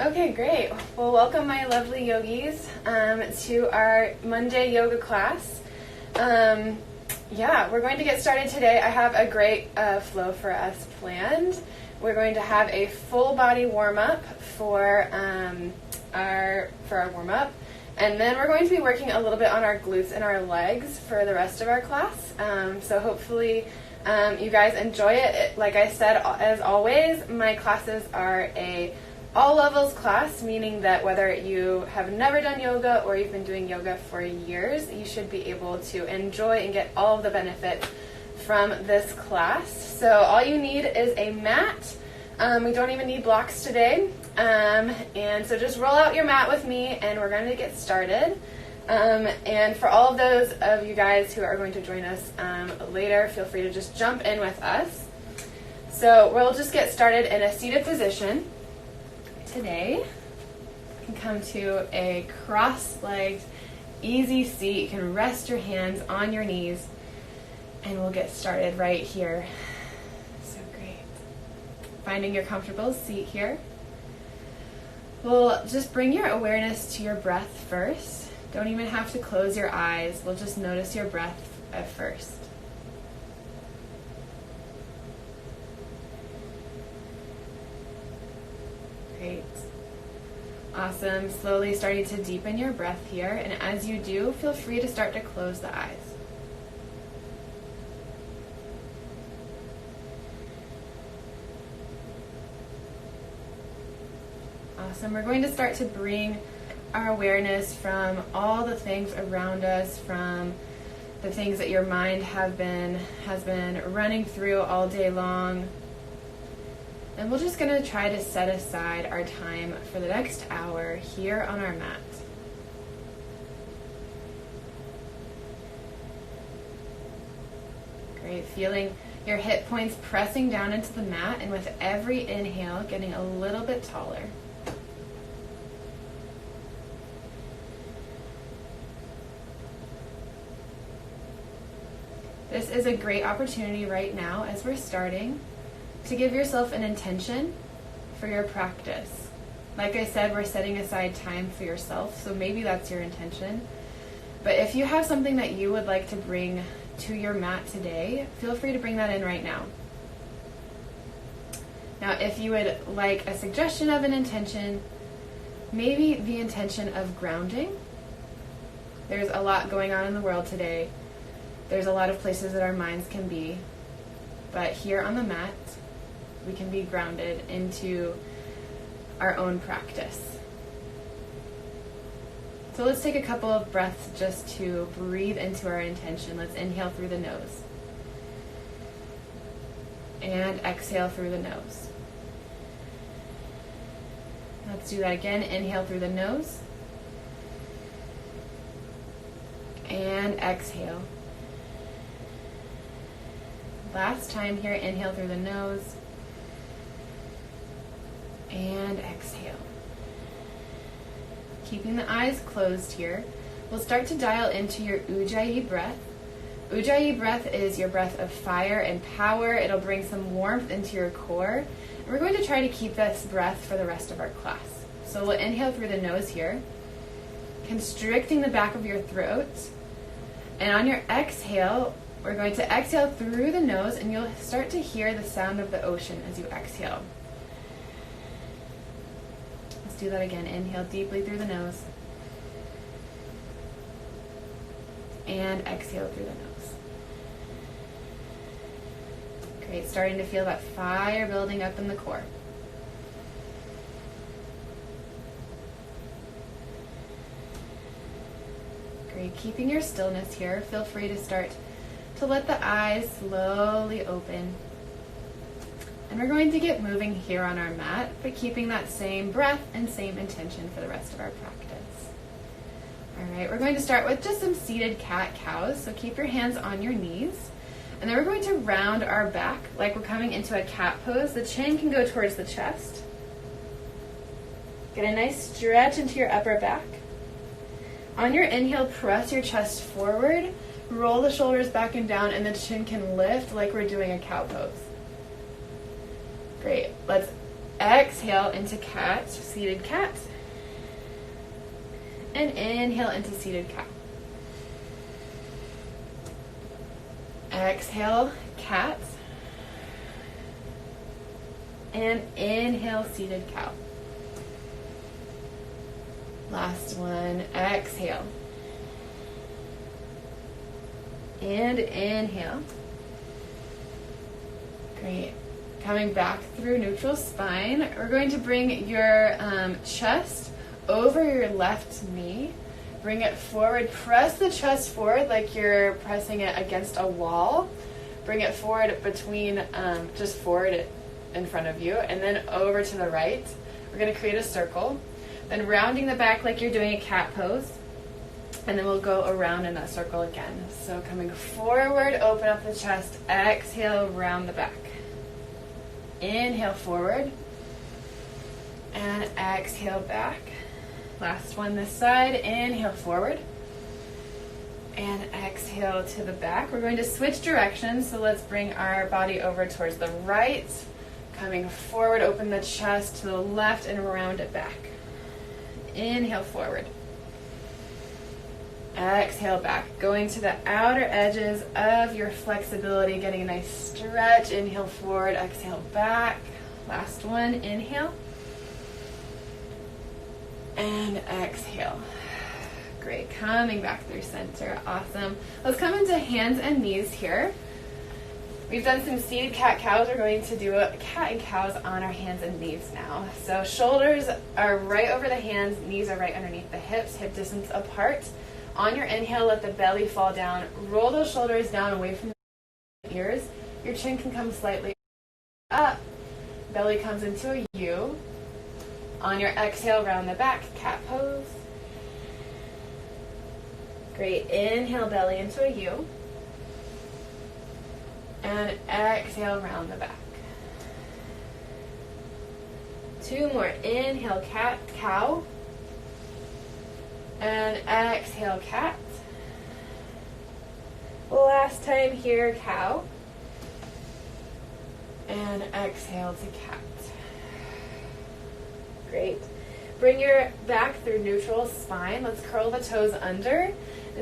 Okay, great. Well, welcome my lovely yogis to our Monday yoga class. We're going to get started today. I have a great flow for us planned. We're going to have a full body warm-up for our warm-up. And then we're going to be working a little bit on our glutes and our legs for the rest of our class. So hopefully you guys enjoy it. Like I said, as always, my classes are a all levels class, meaning that whether you have never done yoga or you've been doing yoga for years, you should be able to enjoy and get all of the benefits from this class. So all you need is a mat. We don't even need blocks today. And so just roll out your mat with me and we're going to get started. And for all of those of you guys who are going to join us later, feel free to just jump in with us. So we'll just get started in a seated position. Today, you can come to a cross-legged, easy seat. You can rest your hands on your knees, and we'll get started right here. So great. Finding your comfortable seat here. We'll just bring your awareness to your breath first. Don't even have to close your eyes. We'll just notice your breath at first. Great. Awesome. Slowly starting to deepen your breath here. And as you do, feel free to start to close the eyes. Awesome. We're going to start to bring our awareness from all the things around us, from the things that your mind has been running through all day long. And we're just going to try to set aside our time for the next hour here on our mat. Great. Feeling your hip points pressing down into the mat, and with every inhale, getting a little bit taller. This is a great opportunity right now as we're starting to give yourself an intention for your practice. Like I said, we're setting aside time for yourself, so maybe that's your intention. But if you have something that you would like to bring to your mat today, feel free to bring that in right now. Now, if you would like a suggestion of an intention, maybe the intention of grounding. There's a lot going on in the world today. There's a lot of places that our minds can be. But here on the mat, we can be grounded into our own practice. So let's take a couple of breaths just to breathe into our intention. Let's inhale through the nose. And exhale through the nose. Let's do that again. Inhale through the nose. And exhale. Last time here, inhale through the nose. And exhale. Keeping the eyes closed here, we'll start to dial into your Ujjayi breath. Ujjayi breath is your breath of fire and power. It'll bring some warmth into your core. And we're going to try to keep this breath for the rest of our class. So we'll inhale through the nose here, constricting the back of your throat. And on your exhale, we're going to exhale through the nose, and you'll start to hear the sound of the ocean as you exhale. Do that again. Inhale deeply through the nose. And exhale through the nose. Great. Starting to feel that fire building up in the core. Great. Keeping your stillness here, feel free to start to let the eyes slowly open. And we're going to get moving here on our mat, but keeping that same breath and same intention for the rest of our practice. All right, we're going to start with just some seated cat-cows. So keep your hands on your knees. And then we're going to round our back like we're coming into a cat pose. The chin can go towards the chest. Get a nice stretch into your upper back. On your inhale, press your chest forward. Roll the shoulders back and down, and the chin can lift like we're doing a cow pose. Great. Let's exhale into cat, seated cat. And inhale into seated cow. Exhale, cat. And inhale, seated cow. Last one, exhale. And inhale. Great. Coming back through neutral spine, we're going to bring your chest over your left knee. Bring it forward. Press the chest forward like you're pressing it against a wall. Bring it forward between, just forward in front of you, and then over to the right. We're going to create a circle. Then rounding the back like you're doing a cat pose. And then we'll go around in that circle again. So coming forward, open up the chest. Exhale, round the back. Inhale forward. And exhale back. Last one this side. Inhale forward. And exhale to the back. We're going to switch directions. So let's bring our body over towards the right. Coming forward, open the chest to the left and round it back. Inhale forward. Exhale back. Going to the outer edges of your flexibility, getting a nice stretch. Inhale forward, exhale back. Last one, inhale. And exhale. Great. Coming back through center. Awesome. Let's come into hands and knees here. We've done some seated cat-cows. We're going to do a cat and cows on our hands and knees now. So shoulders are right over the hands, knees are right underneath the hips, hip distance apart. On your inhale, let the belly fall down. Roll those shoulders down away from the ears. Your chin can come slightly up. Belly comes into a U. On your exhale, round the back, cat pose. Great. Inhale, belly into a U. And exhale, round the back. Two more. Inhale, cat, cow. And exhale, cat. Last time here, cow. And exhale to cat. Great. Bring your back through neutral spine. Let's curl the toes under.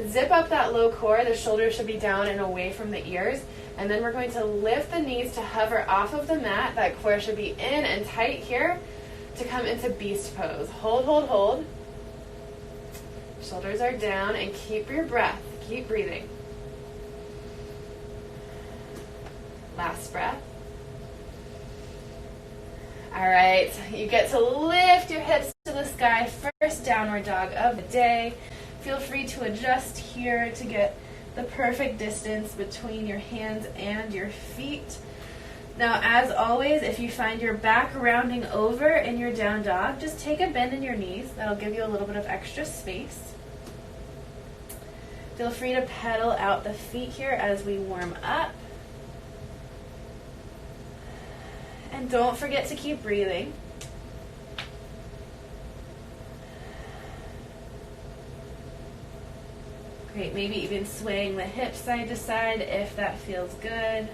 Zip up that low core. The shoulders should be down and away from the ears. And then we're going to lift the knees to hover off of the mat. That core should be in and tight here to come into beast pose. Hold, hold, hold. Shoulders are down, and keep your breath. Keep breathing. Last breath. All right, you get to lift your hips to the sky. First downward dog of the day. Feel free to adjust here to get the perfect distance between your hands and your feet. Now, as always, if you find your back rounding over in your down dog, just take a bend in your knees. That'll give you a little bit of extra space. Feel free to pedal out the feet here as we warm up. And don't forget to keep breathing. Great, maybe even swaying the hips side to side if that feels good.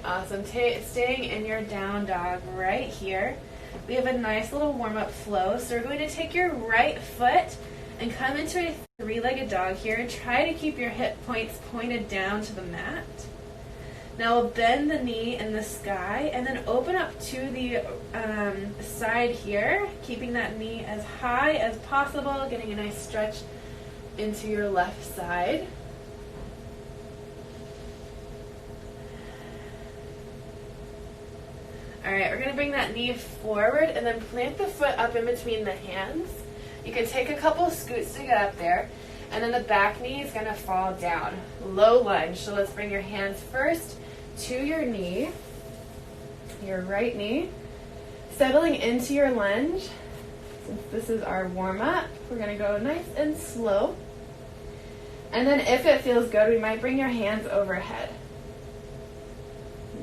Awesome. Staying in your down dog right here. We have a nice little warm-up flow. So we're going to take your right foot and come into a three-legged dog here. Try to keep your hip points pointed down to the mat. Now we'll bend the knee in the sky and then open up to the side here, keeping that knee as high as possible, getting a nice stretch into your left side. All right, we're going to bring that knee forward and then plant the foot up in between the hands. You can take a couple scoots to get up there, and then the back knee is going to fall down. Low lunge. So let's bring your hands first to your knee, your right knee, settling into your lunge. Since this is our warm-up, we're going to go nice and slow. And then if it feels good, we might bring your hands overhead.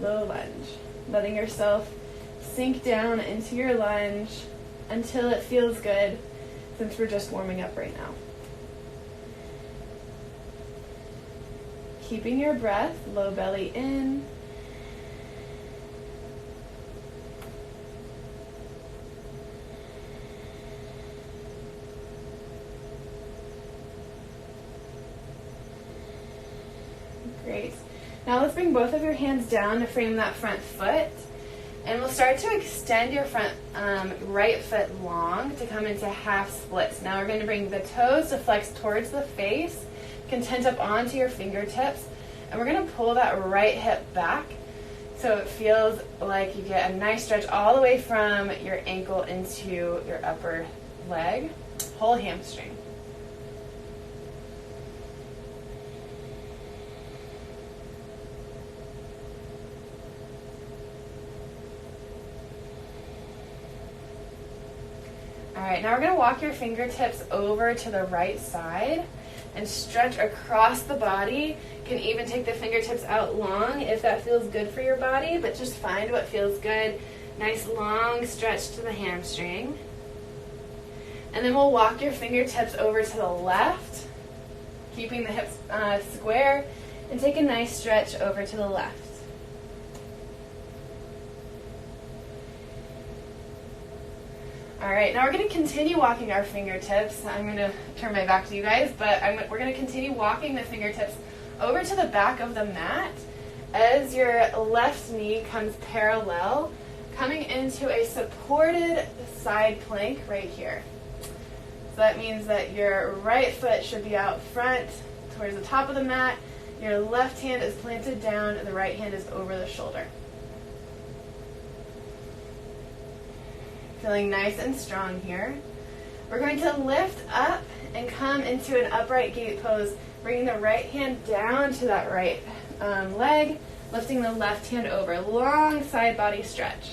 Low lunge. Letting yourself sink down into your lunge until it feels good, since we're just warming up right now. Keeping your breath, low belly in, Great. Now let's bring both of your hands down to frame that front foot. And we'll start to extend your front right foot long to come into half splits. Now we're going to bring the toes to flex towards the face, content up onto your fingertips, and we're going to pull that right hip back so it feels like you get a nice stretch all the way from your ankle into your upper leg, whole hamstring. All right, now we're going to walk your fingertips over to the right side and stretch across the body. You can even take the fingertips out long if that feels good for your body, but just find what feels good. Nice long stretch to the hamstring. And then we'll walk your fingertips over to the left, keeping the hips square, and take a nice stretch over to the left. All right, now we're going to continue walking our fingertips. I'm going to turn my back to you guys, but we're going to continue walking the fingertips over to the back of the mat as your left knee comes parallel, coming into a supported side plank right here. So that means that your right foot should be out front towards the top of the mat, your left hand is planted down, and the right hand is over the shoulder. Feeling nice and strong here. We're going to lift up and come into an upright gate pose, bringing the right hand down to that right leg, lifting the left hand over. Long side body stretch.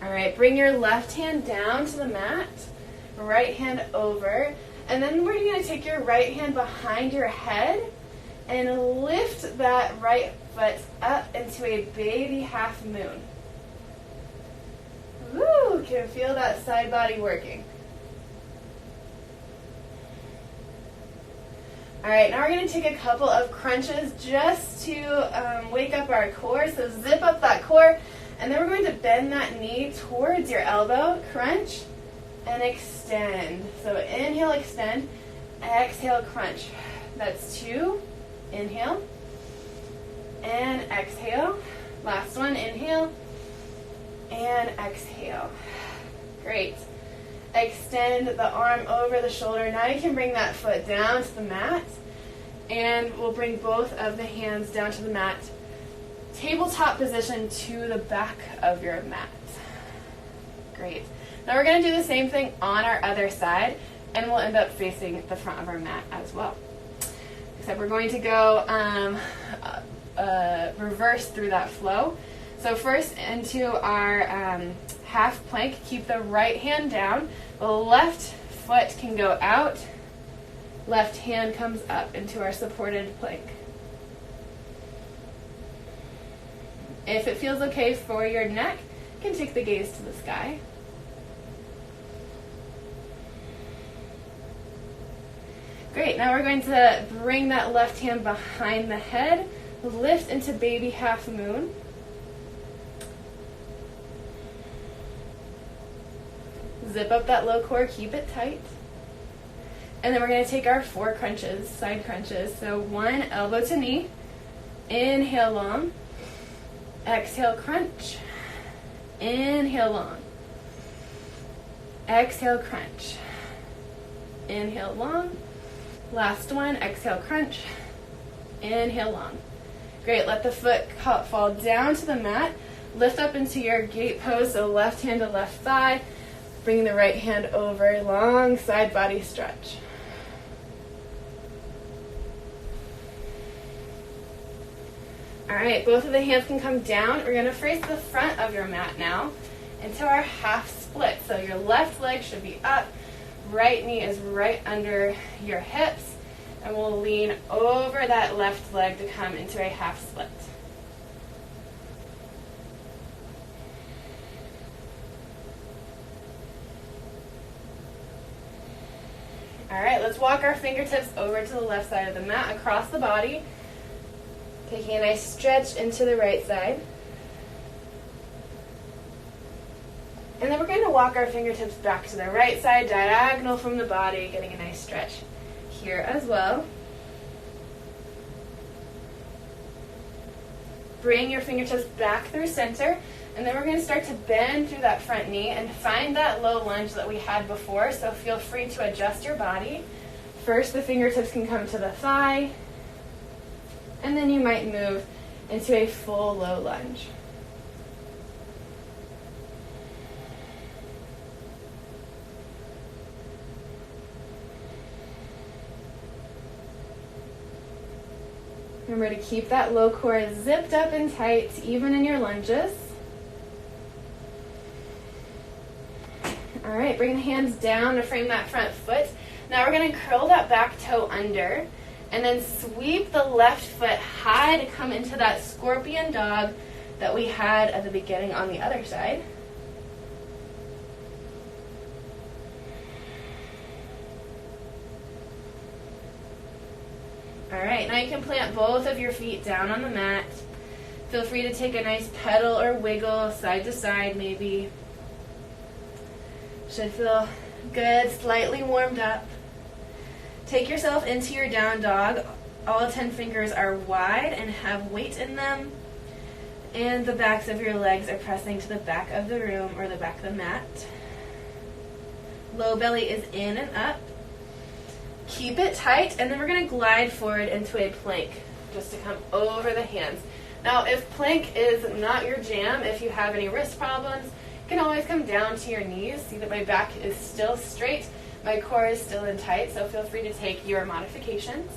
All right, bring your left hand down to the mat, right hand over, and then we're going to take your right hand behind your head and lift that right foot up into a baby half moon. Woo! Can feel that side body working. All right, now we're going to take a couple of crunches just to wake up our core. So zip up that core, and then we're going to bend that knee towards your elbow, crunch, and extend. So inhale, extend, exhale, crunch. That's 2. Inhale and exhale. Last one, inhale and exhale. Great. Extend the arm over the shoulder. Now you can bring that foot down to the mat, and we'll bring both of the hands down to the mat. Tabletop position to the back of your mat. Great. Now we're going to do the same thing on our other side, and we'll end up facing the front of our mat as well. Except we're going to go reverse through that flow. So first into our half plank, keep the right hand down. The left foot can go out. Left hand comes up into our supported plank. If it feels okay for your neck, you can take the gaze to the sky. Great, now we're going to bring that left hand behind the head, lift into baby half moon. Zip up that low core, keep it tight. And then we're going to take our 4 crunches, side crunches. So 1, elbow to knee, inhale long, exhale crunch, inhale long, exhale crunch, inhale long. Last one, exhale, crunch, inhale long. Great, let the foot fall down to the mat, lift up into your gate pose, so left hand to left thigh, bring the right hand over, long side body stretch. All right, both of the hands can come down. We're going to face the front of your mat now into our half split. So your left leg should be up. Right knee is right under your hips, and we'll lean over that left leg to come into a half split. All right, let's walk our fingertips over to the left side of the mat, across the body, taking a nice stretch into the right side. And then we're going to walk our fingertips back to the right side, diagonal from the body, getting a nice stretch here as well. Bring your fingertips back through center, and then we're going to start to bend through that front knee and find that low lunge that we had before, so feel free to adjust your body. First, the fingertips can come to the thigh, and then you might move into a full low lunge. Remember to keep that low core zipped up and tight, even in your lunges. All right, bring the hands down to frame that front foot. Now we're going to curl that back toe under, and then sweep the left foot high to come into that scorpion dog that we had at the beginning on the other side. All right, now you can plant both of your feet down on the mat. Feel free to take a nice pedal or wiggle side to side maybe. Should feel good, slightly warmed up. Take yourself into your down dog. All 10 fingers are wide and have weight in them. And the backs of your legs are pressing to the back of the room or the back of the mat. Low belly is in and up. Keep it tight, and then we're going to glide forward into a plank just to come over the hands. Now, if plank is not your jam, if you have any wrist problems, you can always come down to your knees. See that my back is still straight, my core is still in tight, so feel free to take your modifications.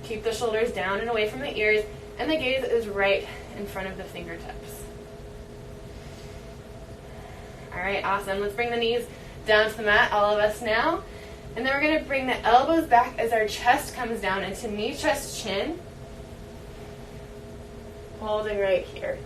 Keep the shoulders down and away from the ears, and the gaze is right in front of the fingertips. All right, awesome. Let's bring the knees down to the mat, all of us now. And then we're going to bring the elbows back as our chest comes down into knee, chest, chin. Holding right here.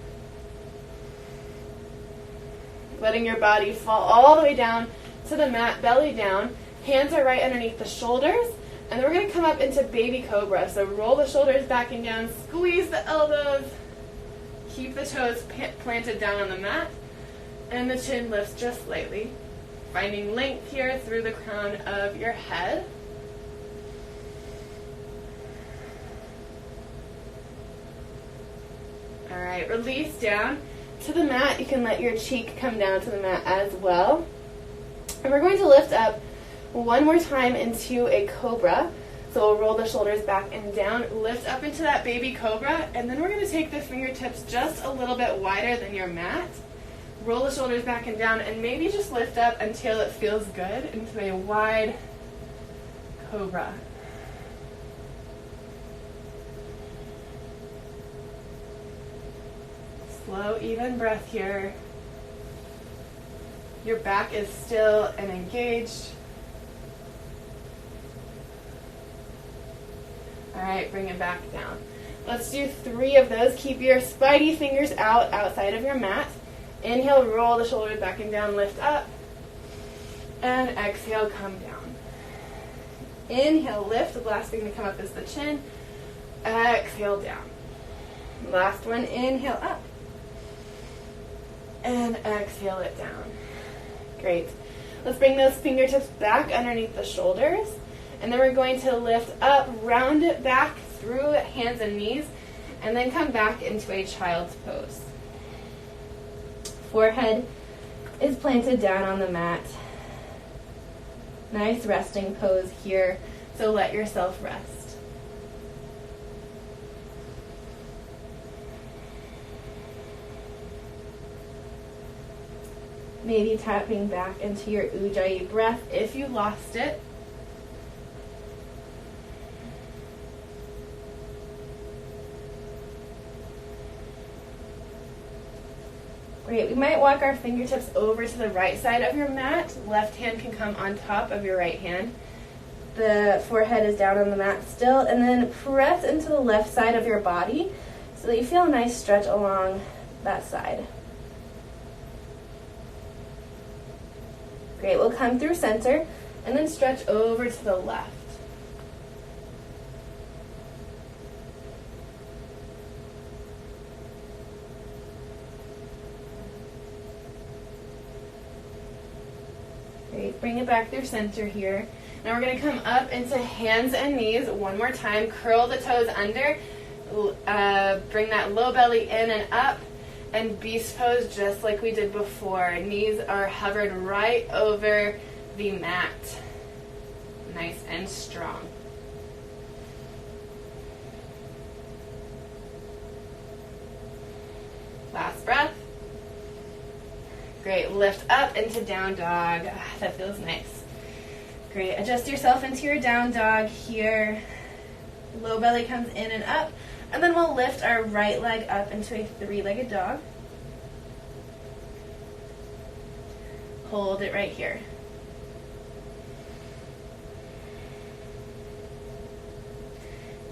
Letting your body fall all the way down to the mat, belly down. Hands are right underneath the shoulders. And then we're going to come up into baby cobra. So roll the shoulders back and down, squeeze the elbows. Keep the toes planted down on the mat. And the chin lifts just slightly. Finding length here through the crown of your head. All right, release down to the mat. You can let your cheek come down to the mat as well. And we're going to lift up one more time into a cobra. So we'll roll the shoulders back and down, lift up into that baby cobra, and then we're going to take the fingertips just a little bit wider than your mat. Roll the shoulders back and down, and maybe just lift up until it feels good into a wide cobra. Slow, even breath here. Your back is still and engaged. All right, bring it back down. Let's do 3 of those. Keep your spidey fingers out outside of your mat. Inhale, roll the shoulders back and down, lift up. And exhale, come down. Inhale, lift. The last thing to come up is the chin. Exhale, down. Last one, inhale, up. And exhale it down. Great. Let's bring those fingertips back underneath the shoulders. And then we're going to lift up, round it back through hands and knees, and then come back into a child's pose. Forehead is planted down on the mat. Nice resting pose here, so let yourself rest. Maybe tapping back into your Ujjayi breath if you lost it. Great. We might walk our fingertips over to the right side of your mat. Left hand can come on top of your right hand. The forehead is down on the mat still, and then press into the left side of your body so that you feel a nice stretch along that side. Great. We'll come through center and then stretch over to the left. Great. Bring it back through center here. Now we're going to come up into hands and knees one more time. Curl the toes under. Bring that low belly in and up. And beast pose just like we did before. Knees are hovered right over the mat. Nice and strong. Last breath. Great. Lift up into down dog. That feels nice. Great. Adjust yourself into your down dog here. Low belly comes in and up. And then we'll lift our right leg up into a three-legged dog. Hold it right here.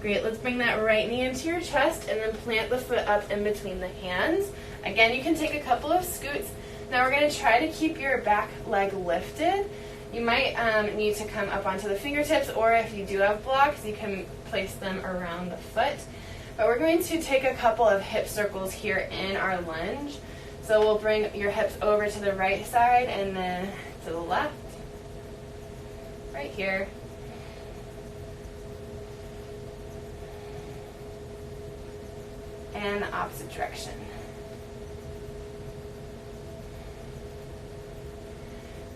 Great, let's bring that right knee into your chest and then plant the foot up in between the hands. Again, you can take a couple of scoots. Now we're going to try to keep your back leg lifted. You might need to come up onto the fingertips, or if you do have blocks, you can place them around the foot. But we're going to take a couple of hip circles here in our lunge. So we'll bring your hips over to the right side and then to the left. Right here. And the opposite direction.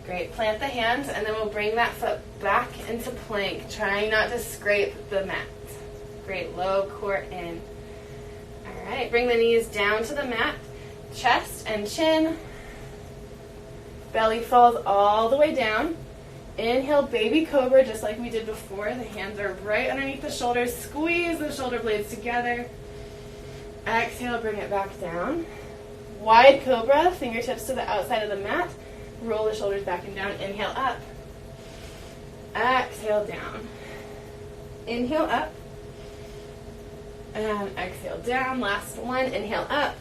Great. Plant the hands and then we'll bring that foot back into plank, trying not to scrape the mat. Great. Low core in. All right. Bring the knees down to the mat. Chest and chin. Belly falls all the way down. Inhale, baby cobra, just like we did before. The hands are right underneath the shoulders. Squeeze the shoulder blades together. Exhale, bring it back down. Wide cobra, fingertips to the outside of the mat. Roll the shoulders back and down. Inhale up. Exhale down. Inhale up. And exhale down. Last one. Inhale up.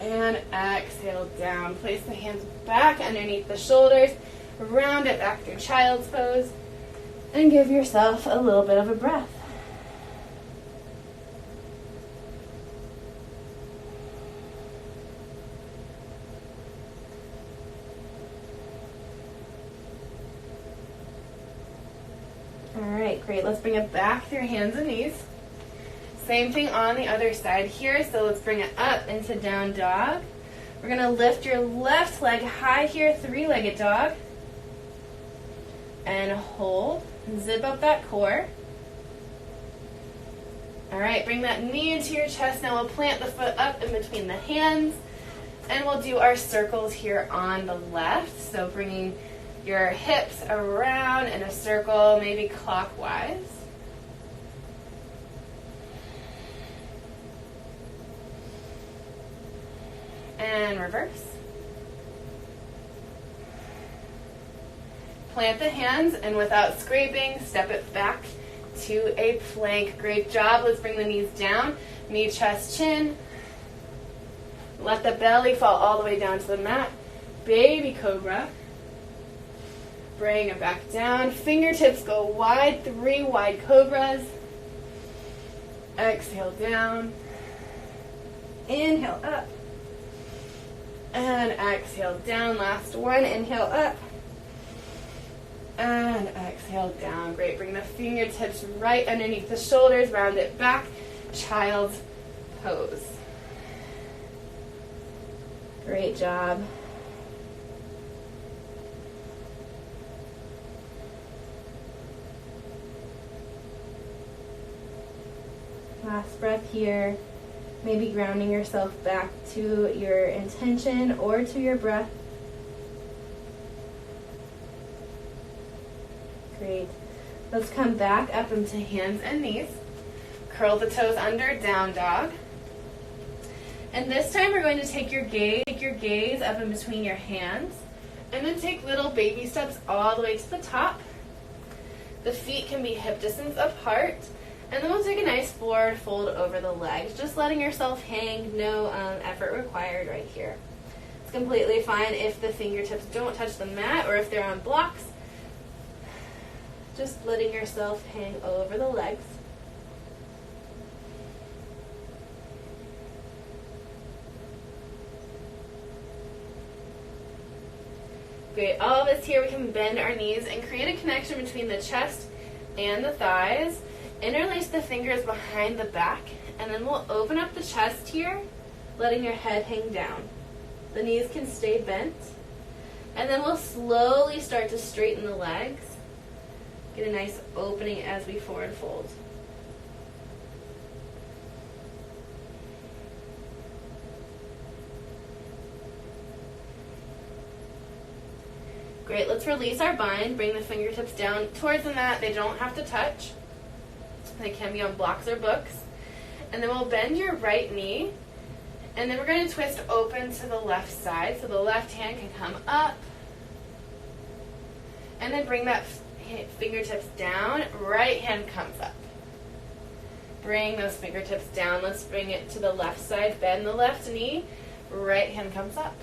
And exhale down. Place the hands back underneath the shoulders. Round it back through child's pose. And give yourself a little bit of a breath. Alright, great. Let's bring it back through hands and knees. Same thing on the other side here. So let's bring it up into down dog. We're going to lift your left leg high here, three-legged dog. And hold. Zip up that core. Alright, bring that knee into your chest. Now we'll plant the foot up in between the hands. And we'll do our circles here on the left. So bringing your hips around in a circle, maybe clockwise. And reverse. Plant the hands and without scraping, step it back to a plank. Great job. Let's bring the knees down. Knee, chest, chin. Let the belly fall all the way down to the mat. Baby cobra. Bring it back down. Fingertips go wide. 3 wide cobras. Exhale down. Inhale up. And exhale down. Last one. Inhale up. And exhale down. Great. Bring the fingertips right underneath the shoulders. Round it back. Child's pose. Great job. Last breath here. Maybe grounding yourself back to your intention or to your breath. Great. Let's come back up into hands and knees. Curl the toes under, down dog. And this time we're going to take your gaze up in between your hands. And then take little baby steps all the way to the top. The feet can be hip distance apart. And then we'll take a nice forward fold over the legs, just letting yourself hang, no effort required right here. It's completely fine if the fingertips don't touch the mat or if they're on blocks. Just letting yourself hang over the legs. Great. All of us here, we can bend our knees and create a connection between the chest and the thighs. Interlace the fingers behind the back, and then we'll open up the chest here, letting your head hang down. The knees can stay bent. And then we'll slowly start to straighten the legs. Get a nice opening as we forward fold. Great, let's release our bind. Bring the fingertips down towards the mat. They don't have to touch. They can be on blocks or books. And then we'll bend your right knee. And then we're going to twist open to the left side. So the left hand can come up. And then bring that fingertips down. Right hand comes up. Bring those fingertips down. Let's bring it to the left side. Bend the left knee. Right hand comes up.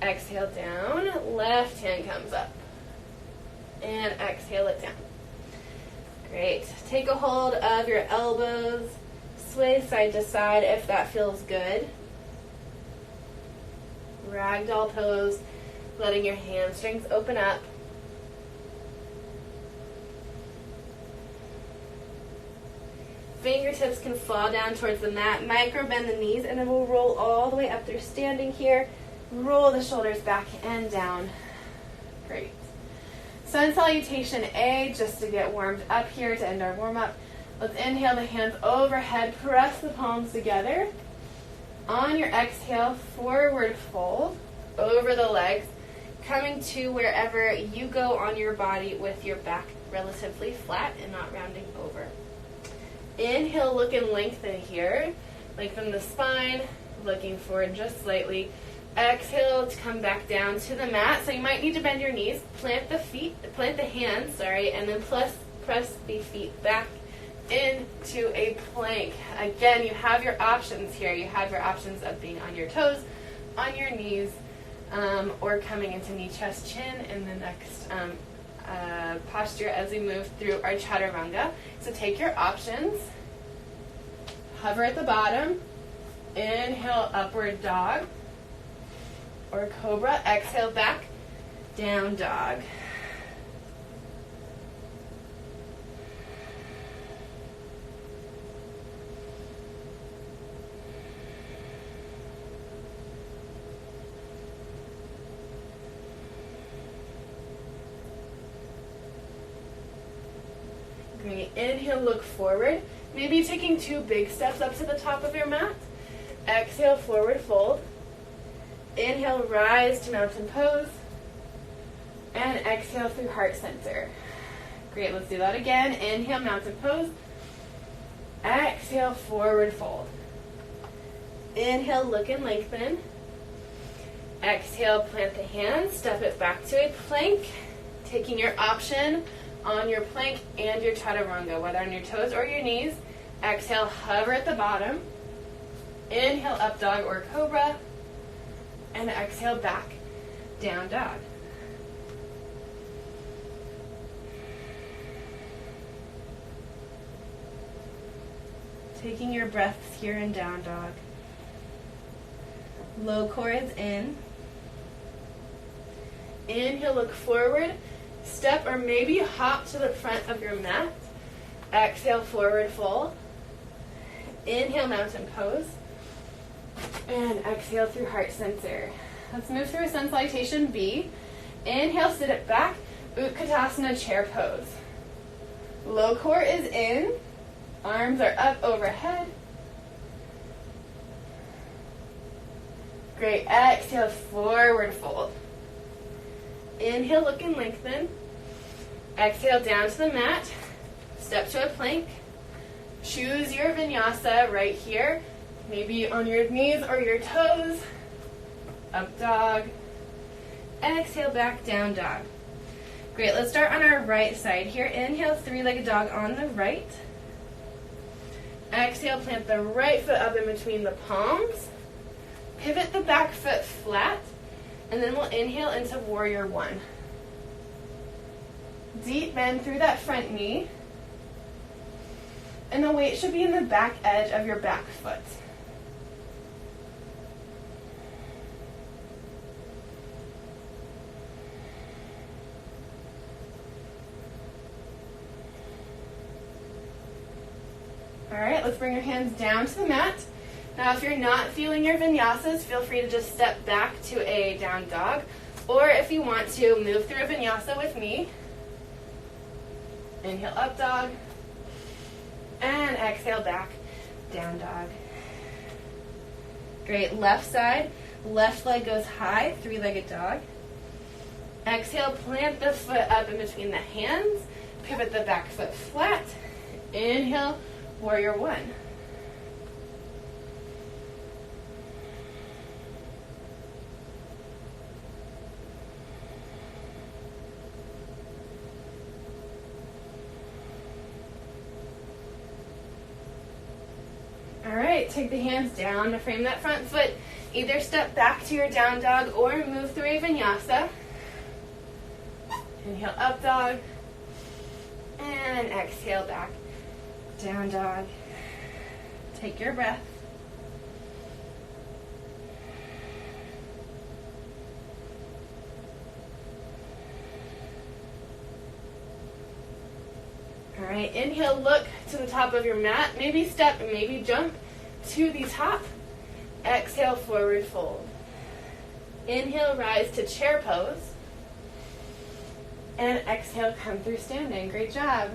Exhale down. Left hand comes up. And exhale it down. Great. Take a hold of your elbows. Sway side to side if that feels good. Ragdoll pose, letting your hamstrings open up. Fingertips can fall down towards the mat. Micro bend the knees, and then we'll roll all the way up through standing here. Roll the shoulders back and down. Great. Sun salutation A, just to get warmed up here to end our warm-up. Let's inhale the hands overhead, press the palms together. On your exhale, forward fold over the legs, coming to wherever you go on your body with your back relatively flat and not rounding over. Inhale, look and lengthen here. Lengthen the spine, looking forward just slightly. Exhale to come back down to the mat. So you might need to bend your knees, plant the hands, and then press the feet back into a plank. Again, you have your options here. You have your options of being on your toes, on your knees, or coming into knee, chest, chin in the next posture as we move through our chaturanga. So take your options. Hover at the bottom. Inhale, upward dog or cobra. Exhale, back, down dog. Great. Inhale, look forward. Maybe taking 2 big steps up to the top of your mat. Exhale, forward fold. Inhale, rise to mountain pose. And exhale through heart center. Great, let's do that again. Inhale, mountain pose. Exhale, forward fold. Inhale, look and lengthen. Exhale, plant the hands, step it back to a plank. Taking your option on your plank and your chaturanga, whether on your toes or your knees. Exhale, hover at the bottom. Inhale, up dog or cobra. And exhale, back, down dog. Taking your breaths here in down dog. Low core is in. Inhale, look forward. Step or maybe hop to the front of your mat. Exhale, forward fold. Inhale, mountain pose. And exhale through heart center. Let's move through a sun salutation B. Inhale, sit it back. Utkatasana, chair pose. Low core is in. Arms are up overhead. Great. Exhale, forward fold. Inhale, look and lengthen. Exhale, down to the mat. Step to a plank. Choose your vinyasa right here. Maybe on your knees or your toes. Up dog. Exhale, back, down dog. Great, let's start on our right side here. Inhale, 3-legged dog on the right. Exhale, plant the right foot up in between the palms. Pivot the back foot flat. And then we'll inhale into warrior 1. Deep bend through that front knee. And the weight should be in the back edge of your back foot. right, let's bring your hands down to the mat. Now, if you're not feeling your vinyasas, feel free to just step back to a down dog. Or if you want to, move through a vinyasa with me. Inhale, up dog. And exhale, back, down dog. Great, left side. Left leg goes high, three-legged dog. Exhale, plant the foot up in between the hands. Pivot the back foot flat. Inhale, warrior one. All right, take the hands down to frame that front foot. Either step back to your down dog or move through a vinyasa. Inhale, up dog. And exhale, back, down dog. Take your breath. All right, inhale, look to the top of your mat. Maybe step and maybe jump to the top. Exhale, forward fold. Inhale, rise to chair pose. And exhale, come through standing. Great job.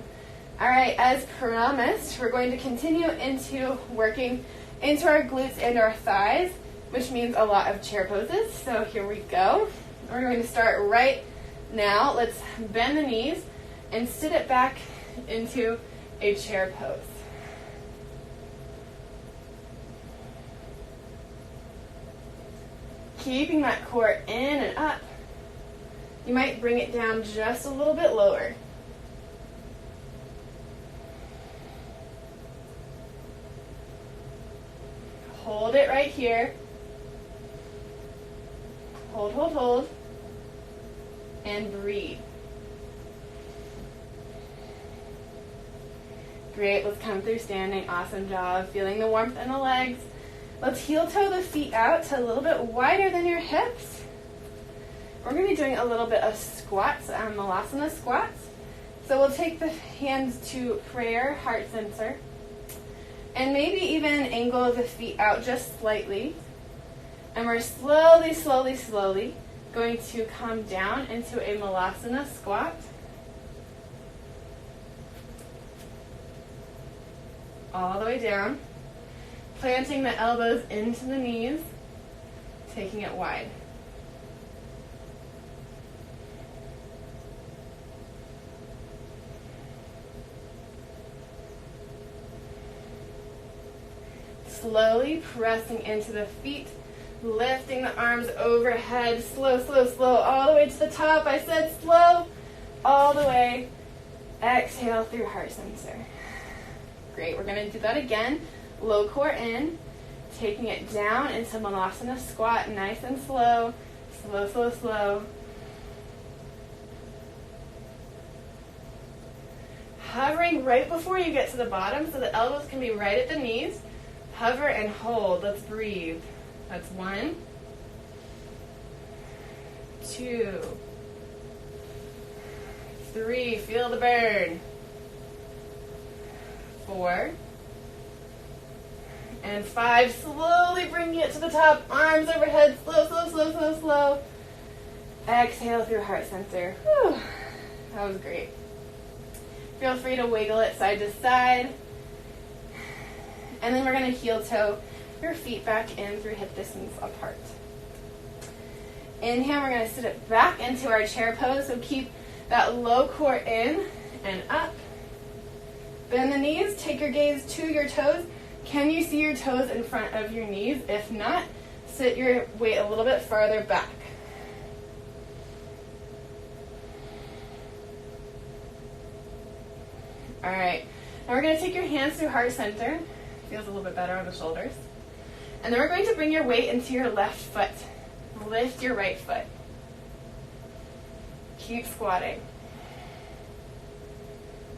All right, as promised, we're going to continue into working into our glutes and our thighs, which means a lot of chair poses. So here we go. We're going to start right now. Let's bend the knees and sit it back into a chair pose. Keeping that core in and up. You might bring it down just a little bit lower. Hold it right here. Hold, hold, hold. And breathe. Great, let's come through standing. Awesome job. Feeling the warmth in the legs. Let's heel toe the feet out to a little bit wider than your hips. We're going to be doing a little bit of squats, Vinyasa squats. So we'll take the hands to prayer, heart center, and maybe even angle the feet out just slightly. And we're slowly, slowly, slowly going to come down into a Vinyasa squat. All the way down. Planting the elbows into the knees, taking it wide. Slowly pressing into the feet, lifting the arms overhead, slow, slow, slow, all the way to the top. I said slow, all the way. Exhale through heart center. Great, we're going to do that again. Low core in, taking it down into Vinyasa squat, nice and slow, slow, slow, slow. Hovering right before you get to the bottom so the elbows can be right at the knees. Hover and hold. Let's breathe. That's 1, 2, 3. Feel the burn. 4. And 5, slowly bringing it to the top, arms overhead, slow, slow, slow, slow, slow. Exhale through heart center. Whew. That was great. Feel free to wiggle it side to side. And then we're going to heel toe your feet back in through hip distance apart. Inhale, we're going to sit it back into our chair pose. So keep that low core in and up. Bend the knees, take your gaze to your toes. Can you see your toes in front of your knees? If not, sit your weight a little bit farther back. All right, now we're going to take your hands through heart center. Feels a little bit better on the shoulders. And then we're going to bring your weight into your left foot. Lift your right foot. Keep squatting.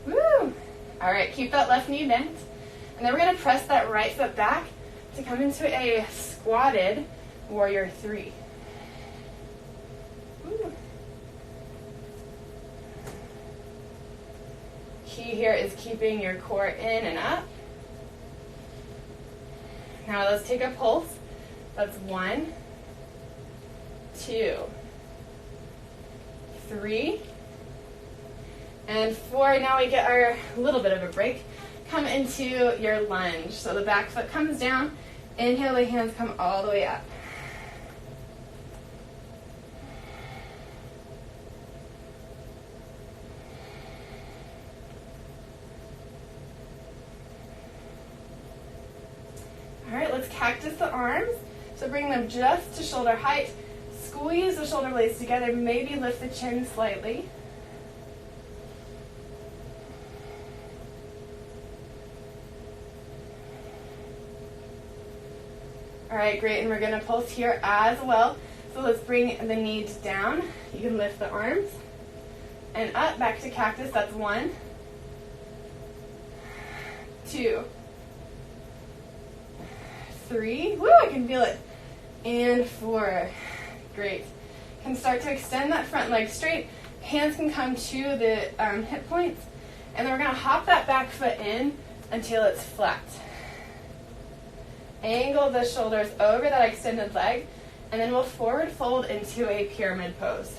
Woo! All right, keep that left knee bent. And then we're going to press that right foot back to come into a squatted warrior 3. Woo. Key here is keeping your core in and up. Now let's take a pulse. That's 1, 2, 3, and 4. Now we get our little bit of a break. Come into your lunge. So the back foot comes down. Inhale, the hands come all the way up. All right, let's cactus the arms. So bring them just to shoulder height. Squeeze the shoulder blades together. Maybe lift the chin slightly. All right, great, and we're going to pulse here as well. So let's bring the knees down. You can lift the arms. And up, back to cactus. That's 1, 2, 3. Woo, I can feel it. And 4. Great. Can start to extend that front leg straight. Hands can come to the hip points. And then we're going to hop that back foot in until it's flat. Angle the shoulders over that extended leg. And then we'll forward fold into a pyramid pose.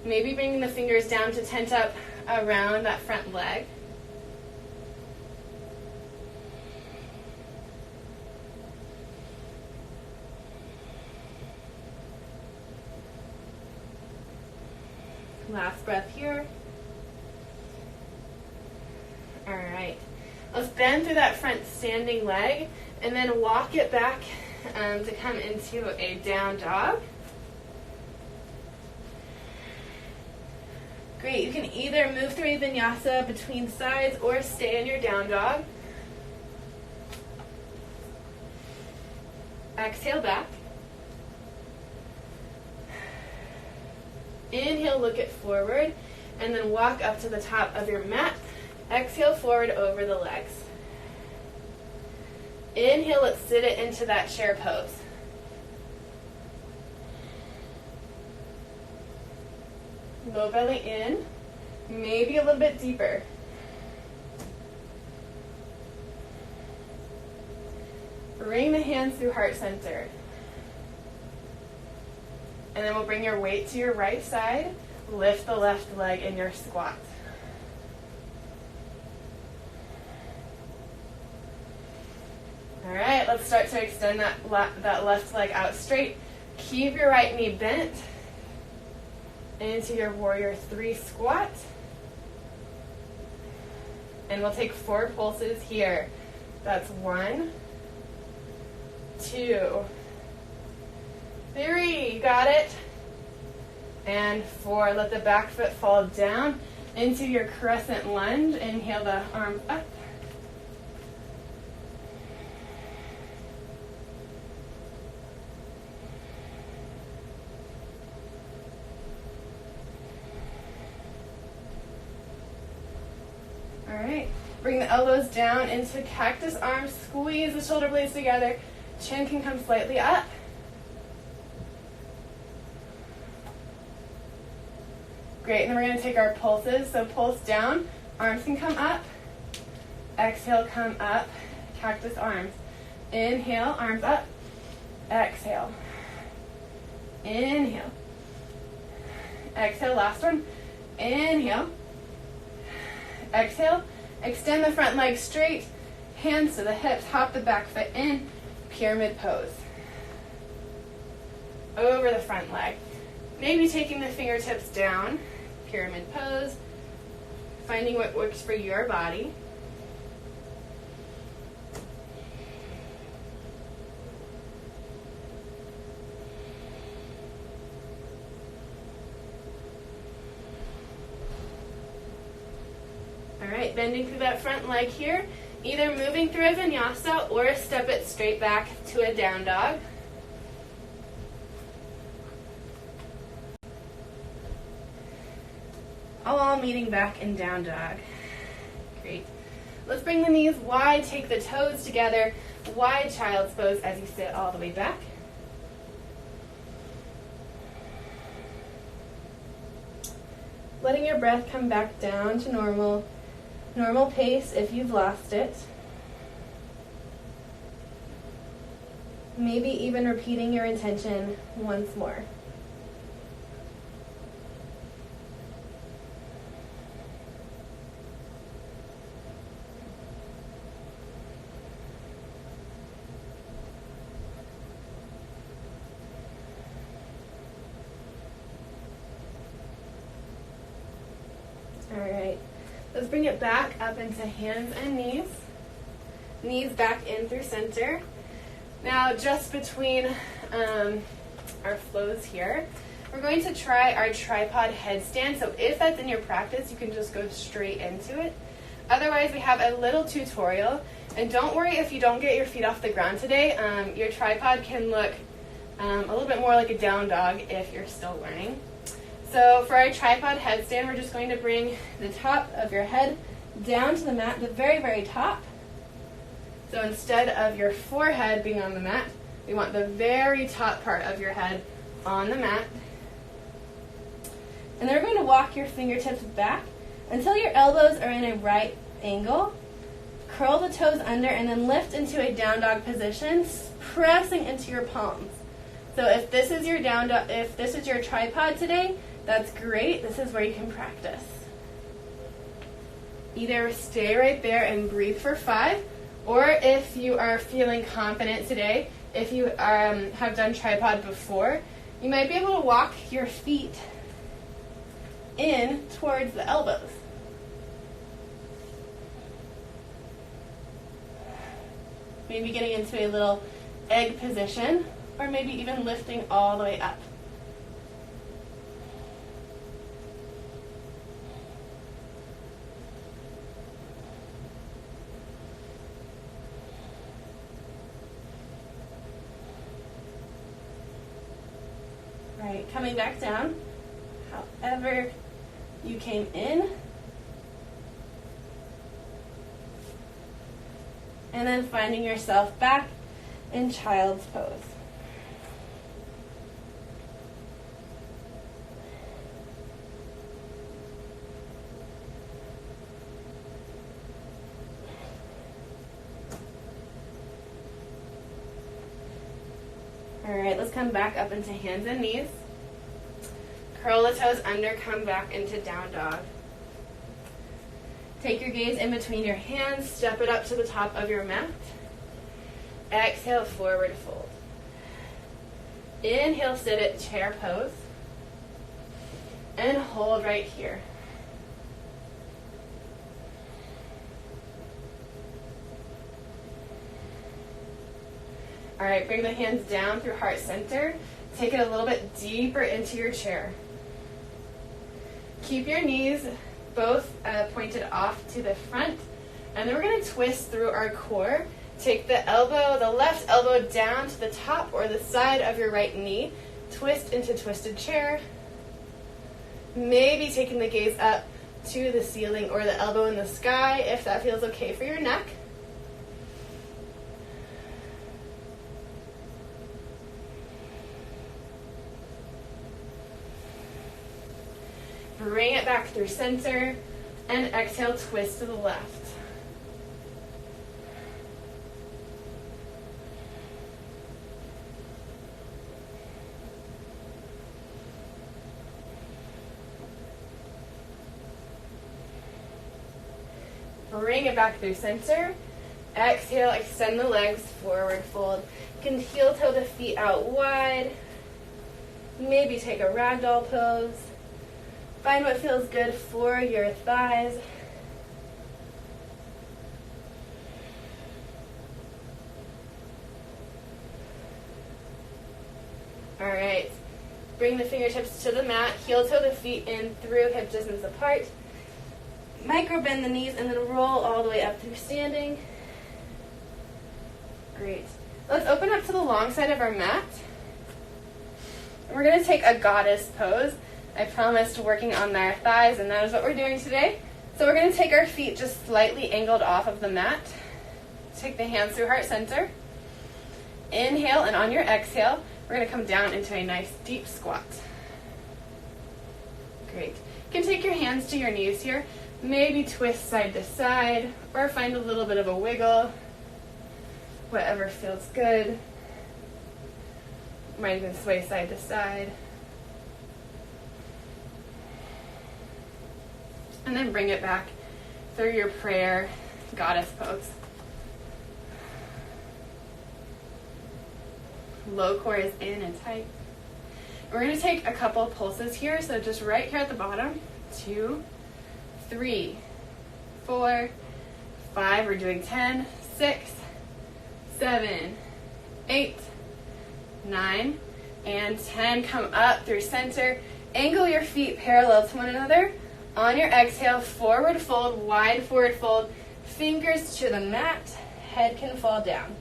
Maybe bringing the fingers down to tent up around that front leg. Last breath here. All right. Let's bend through that front standing leg and then walk it back to come into a down dog. Great. You can either move through a vinyasa between sides or stay in your down dog. Exhale back. Inhale, look it forward, and then walk up to the top of your mat. Exhale, forward over the legs. Inhale, let's sit it into that chair pose. Low belly in, maybe a little bit deeper. Bring the hands through heart center. And then we'll bring your weight to your right side. Lift the left leg in your squat. All right, let's start to extend that left leg out straight. Keep your right knee bent into your warrior 3 squat. And we'll take 4 pulses here. That's 1, 2, 3, got it. And 4, let the back foot fall down into your crescent lunge. Inhale the arms up. All right, bring the elbows down into cactus arms. Squeeze the shoulder blades together. Chin can come slightly up. Great, and then we're going to take our pulses. So pulse down, arms can come up. Exhale, come up, cactus arms. Inhale, arms up. Exhale. Inhale. Exhale, last one. Inhale. Exhale. Extend the front leg straight. Hands to the hips. Hop the back foot in. Pyramid pose. Over the front leg. Maybe taking the fingertips down. Pyramid pose. Finding what works for your body. All right, bending through that front leg here. Either moving through a vinyasa or step it straight back to a down dog. All meeting back in down dog. Great. Let's bring the knees wide, take the toes together. Wide child's pose as you sit all the way back. Letting your breath come back down to normal. Normal pace if you've lost it. Maybe even repeating your intention once more. All right, let's bring it back up into hands and knees. Knees back in through center. Now, just between our flows here, we're going to try our tripod headstand. So if that's in your practice, you can just go straight into it. Otherwise, we have a little tutorial. And don't worry if you don't get your feet off the ground today. Your tripod can look a little bit more like a down dog if you're still learning. So for our tripod headstand, we're just going to bring the top of your head down to the mat, the very, very top. So instead of your forehead being on the mat, we want the very top part of your head on the mat. And then we're going to walk your fingertips back until your elbows are in a right angle. Curl the toes under and then lift into a down dog position, pressing into your palms. So if this is your down dog, if this is your tripod today, that's great. This is where you can practice. Either stay right there and breathe for 5, or if you are feeling confident today, if you have done tripod before, you might be able to walk your feet in towards the elbows. Maybe getting into a little egg position, or maybe even lifting all the way up. Right, coming back down, however you came in. And then finding yourself back in child's pose. All right, let's come back up into hands and knees. Curl the toes under, come back into down dog. Take your gaze in between your hands, step it up to the top of your mat. Exhale, forward fold. Inhale, sit at chair pose. And hold right here. All right, bring the hands down through heart center. Take it a little bit deeper into your chair. Keep your knees both pointed off to the front. And then we're going to twist through our core. Take the left elbow down to the top or the side of your right knee. Twist into twisted chair. Maybe taking the gaze up to the ceiling or the elbow in the sky if that feels okay for your neck. Bring it back through center, and exhale, twist to the left. Bring it back through center. Exhale, extend the legs, forward fold. You can heel toe the feet out wide. Maybe take a ragdoll pose. Find what feels good for your thighs. All right. Bring the fingertips to the mat. Heel toe the feet in through, hip distance apart. Micro bend the knees and then roll all the way up through standing. Great. Let's open up to the long side of our mat. We're going to take a goddess pose. I promised working on our thighs, and that is what we're doing today. So we're going to take our feet just slightly angled off of the mat. Take the hands through heart center. Inhale, and on your exhale, we're going to come down into a nice deep squat. Great. You can take your hands to your knees here. Maybe twist side to side or find a little bit of a wiggle, whatever feels good. Might even sway side to side. And then bring it back through your prayer goddess pose. Low core is in and tight. We're going to take a couple pulses here, so just right here at the bottom. 2, 3, 4, 5. We're doing 10, 6, 7, 8, 9, and 10. Come up through center. Angle your feet parallel to one another. On your exhale, forward fold, wide forward fold. Fingers to the mat. Head can fall down.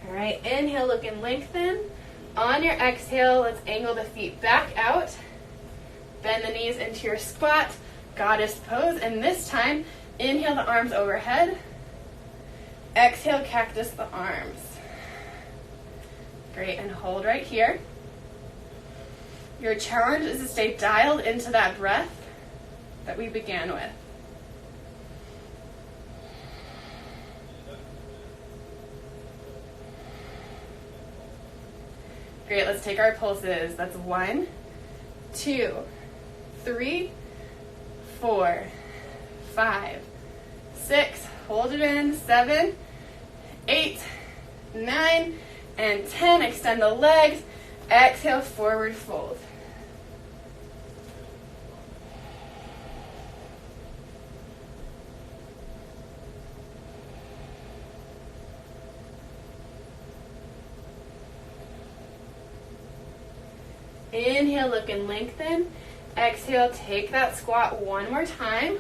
All right, inhale, look and lengthen. On your exhale, let's angle the feet back out. Bend the knees into your squat, goddess pose. And this time, inhale the arms overhead. Exhale, cactus the arms. Great, and hold right here. Your challenge is to stay dialed into that breath that we began with. Great, let's take our pulses. That's 1, 2, 3, 4, 5, 6. Hold it in. 7, 8, 9, and 10. Extend the legs. Exhale, forward fold. Inhale, look and lengthen. Exhale, take that squat one more time.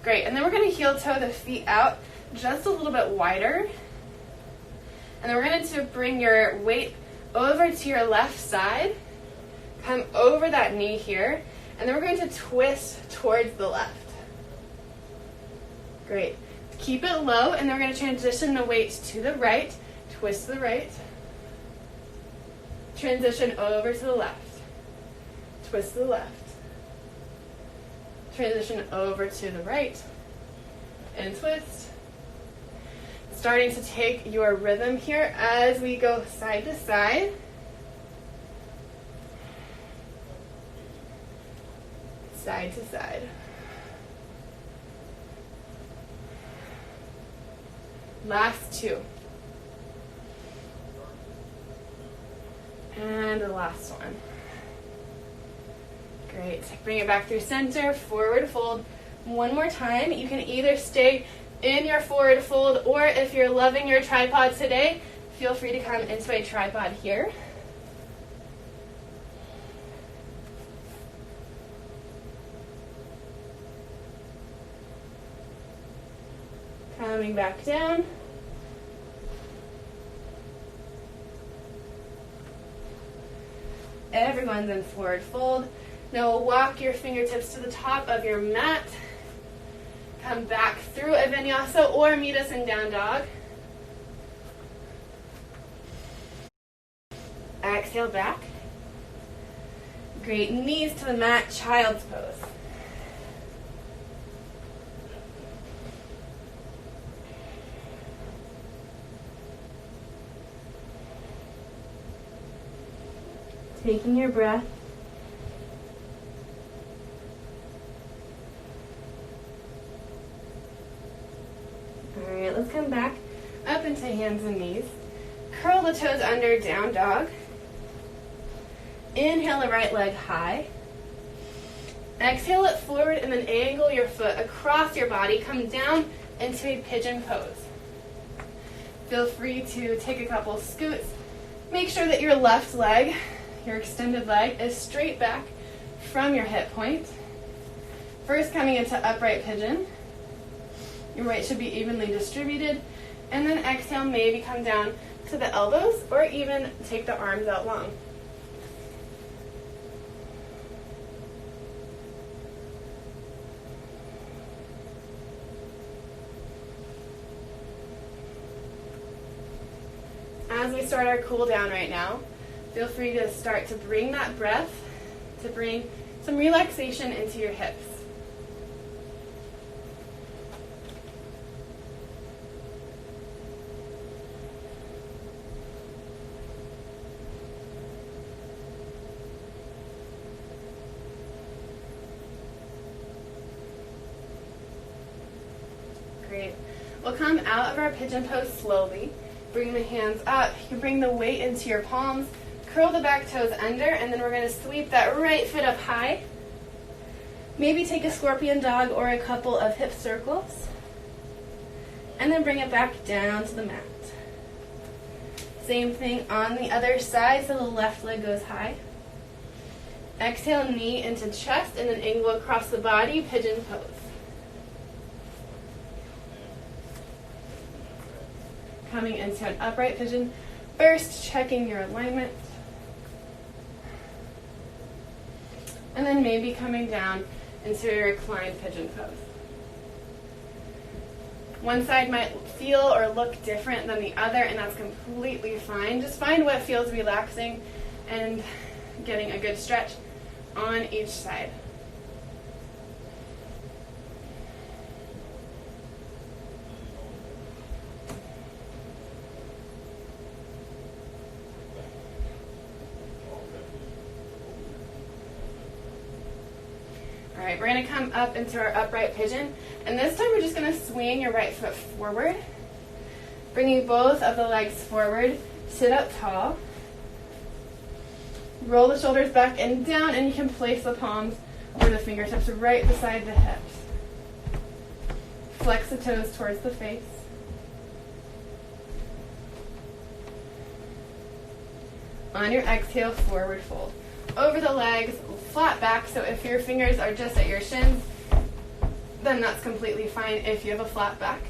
Great, and then we're going to heel toe the feet out just a little bit wider. And then we're going to bring your weight over to your left side. Come over that knee here. And then we're going to twist towards the left. Great. Keep it low, and then we're going to transition the weight to the right. Twist to the right. Transition over to the left. Twist to the left. Transition over to the right. And twist. Starting to take your rhythm here as we go side to side. Side to side. Last 2. And the last one. Great. Bring it back through center, forward fold. One more time. You can either stay in your forward fold, or if you're loving your tripod today, feel free to come into a tripod here. Coming back down. Everyone's in forward fold. Now walk your fingertips to the top of your mat. Come back through a vinyasa or meet us in down dog. Exhale back. Great, knees to the mat, child's pose. Taking your breath. All right, let's come back up into hands and knees. Curl the toes under, down dog. Inhale the right leg high. Exhale it forward and then angle your foot across your body. Come down into a pigeon pose. Feel free to take a couple scoots. Make sure that your left leg, your extended leg, is straight back from your hip point. First coming into upright pigeon. Your weight should be evenly distributed. And then exhale, maybe come down to the elbows or even take the arms out long. as we start our cool down right now, feel free to start to bring that breath, to bring some relaxation into your hips. Great. We'll come out of our pigeon pose slowly. Bring the hands up. You can bring the weight into your palms. Curl the back toes under, and then we're going to sweep that right foot up high. Maybe take a scorpion dog or a couple of hip circles. And then bring it back down to the mat. Same thing on the other side, so the left leg goes high. Exhale, knee into chest, and then angle across the body, pigeon pose. Coming into an upright pigeon. First, checking your alignment. And then maybe coming down into a reclined pigeon pose. One side might feel or look different than the other, and that's completely fine. Just find what feels relaxing and getting a good stretch on each side. All right, we're going to come up into our upright pigeon, and this time we're just going to swing your right foot forward, bringing both of the legs forward. Sit up tall. Roll the shoulders back and down, and you can place the palms or the fingertips right beside the hips. Flex the toes towards the face. On your exhale, forward fold. Over the legs, flat back, so if your fingers are just at your shins, then that's completely fine if you have a flat back.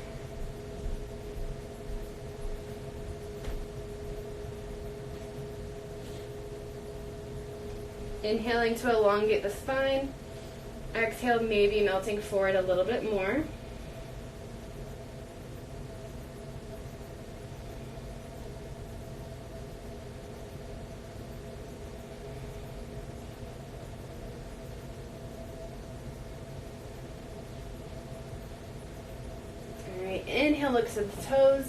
Inhaling to elongate the spine. Exhale, maybe melting forward a little bit more. Inhale, look to the toes.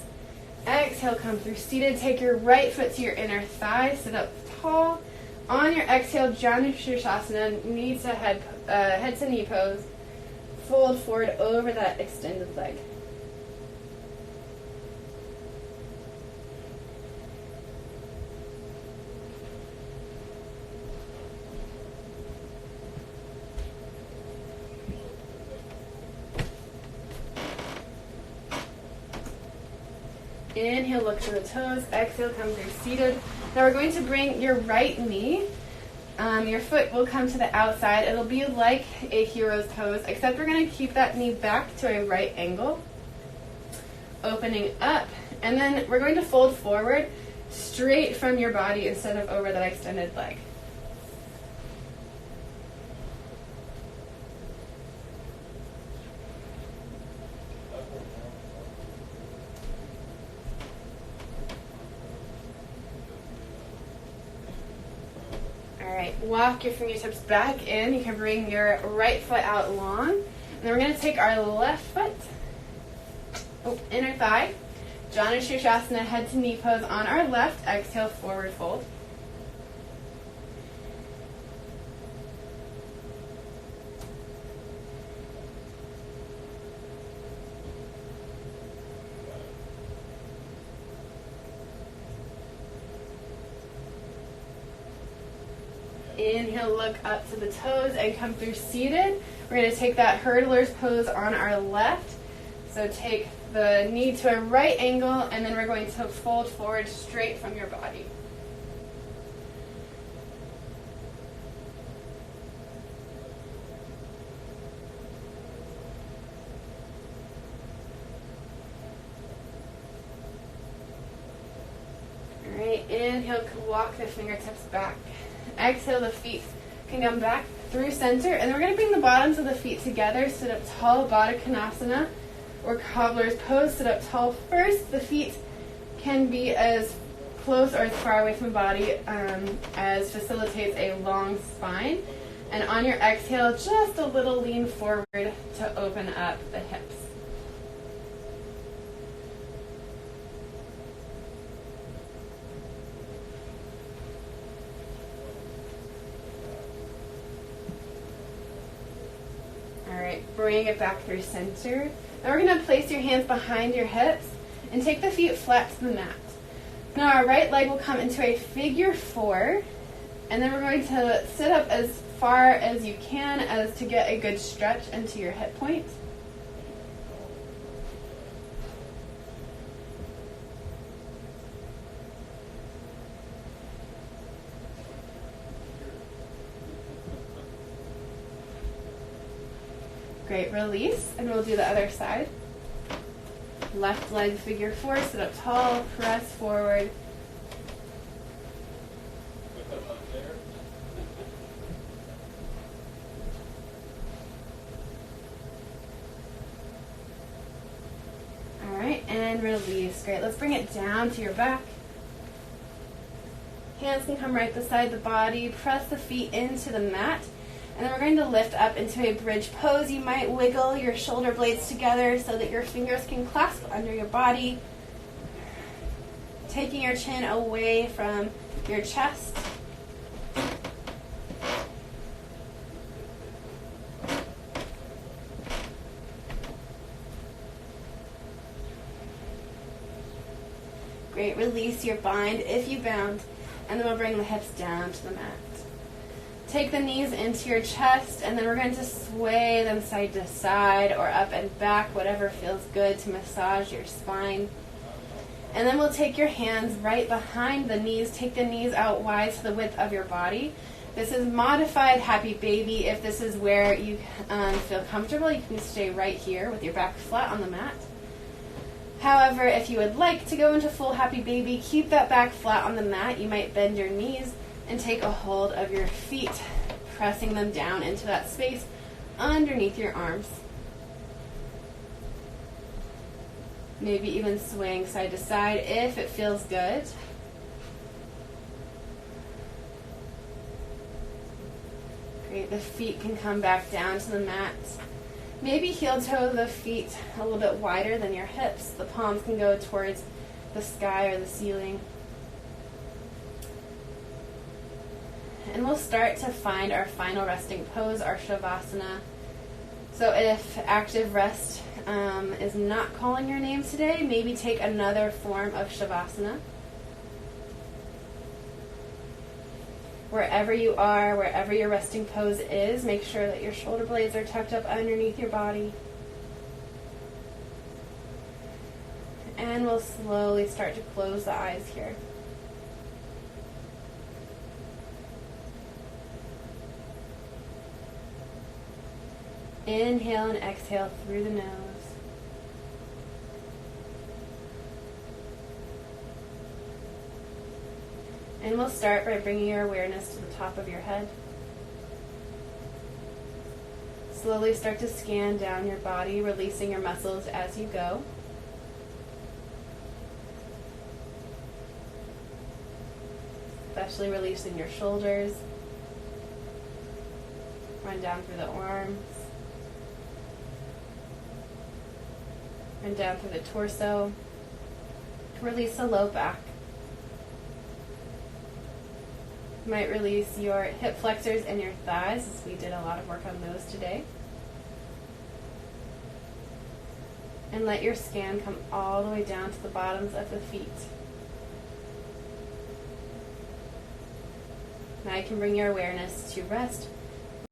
Exhale, come through seated. Take your right foot to your inner thigh. Sit up tall. On your exhale, Janushirasana, knee to head to knee pose. Fold forward over that extended leg. Inhale, look to the toes. Exhale, come through seated. Now we're going to bring your right knee. Your foot will come to the outside. It'll be like a hero's pose, except we're going to keep that knee back to a right angle. Opening up. And then we're going to fold forward straight from your body instead of over that extended leg. Walk your fingertips back in. You can bring your right foot out long. And then we're going to take our left foot, inner thigh, Janushirasana, head to knee pose on our left. Exhale, forward fold. Inhale, look up to the toes and come through seated. We're going to take that hurdler's pose on our left. So take the knee to a right angle, and then we're going to fold forward straight from your body. All right, inhale, walk the fingertips back. Exhale, the feet can come back through center, and then we're going to bring the bottoms of the feet together. Sit up tall, Baddha Konasana, or cobbler's pose. Sit up tall first. The feet can be as close or as far away from the body as facilitates a long spine. And on your exhale, just a little lean forward to open up the hips. All right, bring it back through center. Now we're going to place your hands behind your hips and take the feet flat to the mat. Now our right leg will come into a figure 4, and then we're going to sit up as far as you can as to get a good stretch into your hip point. Great, release, and we'll do the other side. Left leg figure 4, sit up tall, press forward. Alright, and release. Great, let's bring it down to your back. Hands can come right beside the body. Press the feet into the mat. And then we're going to lift up into a bridge pose. You might wiggle your shoulder blades together so that your fingers can clasp under your body. Taking your chin away from your chest. Great, release your bind if you bound. And then we'll bring the hips down to the mat. Take the knees into your chest, and then we're going to sway them side to side or up and back, whatever feels good to massage your spine. And then we'll take your hands right behind the knees. Take the knees out wide to the width of your body. This is modified happy baby. If this is where you feel comfortable, you can stay right here with your back flat on the mat. However, if you would like to go into full happy baby, keep that back flat on the mat. You might bend your knees and take a hold of your feet, pressing them down into that space underneath your arms. Maybe even swaying side to side if it feels good. Great, the feet can come back down to the mat. Maybe heel toe the feet a little bit wider than your hips. The palms can go towards the sky or the ceiling. And we'll start to find our final resting pose, our Shavasana. So if active rest is not calling your name today, maybe take another form of Shavasana. Wherever you are, wherever your resting pose is, make sure that your shoulder blades are tucked up underneath your body. And we'll slowly start to close the eyes here. Inhale and exhale through the nose. And we'll start by bringing your awareness to the top of your head. Slowly start to scan down your body, releasing your muscles as you go. Especially releasing your shoulders. Run down through the arms. Run down through the torso. Release the low back. You might release your hip flexors and your thighs, as we did a lot of work on those today. And let your scan come all the way down to the bottoms of the feet. Now you can bring your awareness to rest